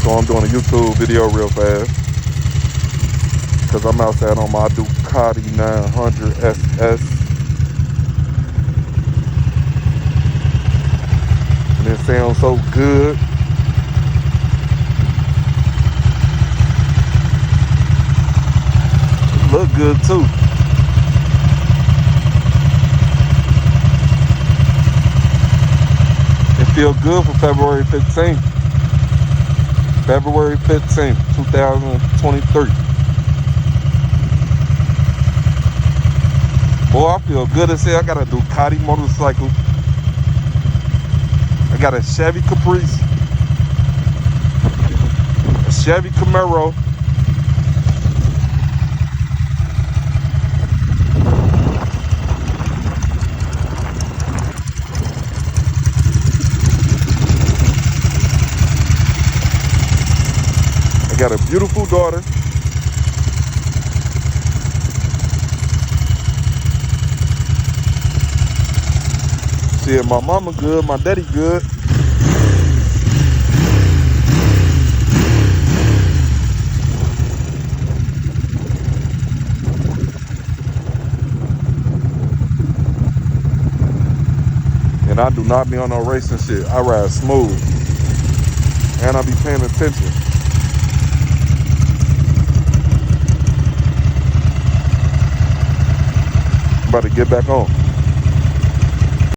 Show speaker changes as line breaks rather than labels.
So I'm doing a YouTube video real fast because I'm outside on my Ducati 900 SS. And it sounds so good. It look good too. It feel good for February 15th. February 15th, 2023. Boy, I feel good as hell. I got a Ducati motorcycle. I got a Chevy Caprice, a Chevy Camaro, I got a beautiful daughter. Shit, my mama good, my daddy good. And I do not be on no racing shit. I ride smooth. And I be paying attention. I'm about to get back on.